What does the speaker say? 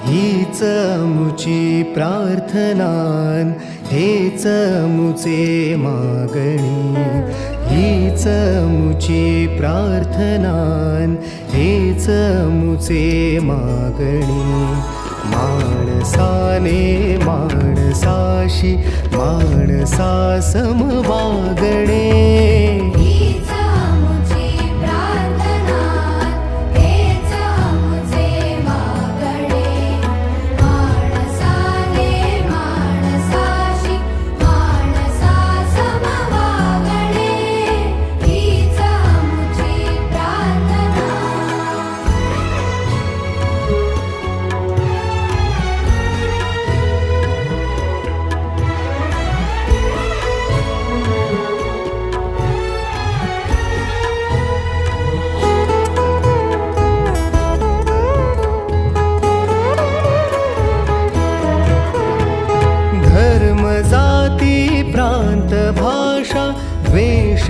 हीच मुची प्रार्थनान, हेच मुचे मागणी. हीच मुची प्रार्थनान, हेच मुचे मागणी. माणसाने माणसाशी माणसा सम वागणे. धर्म जाती प्रांत भाषा द्वेष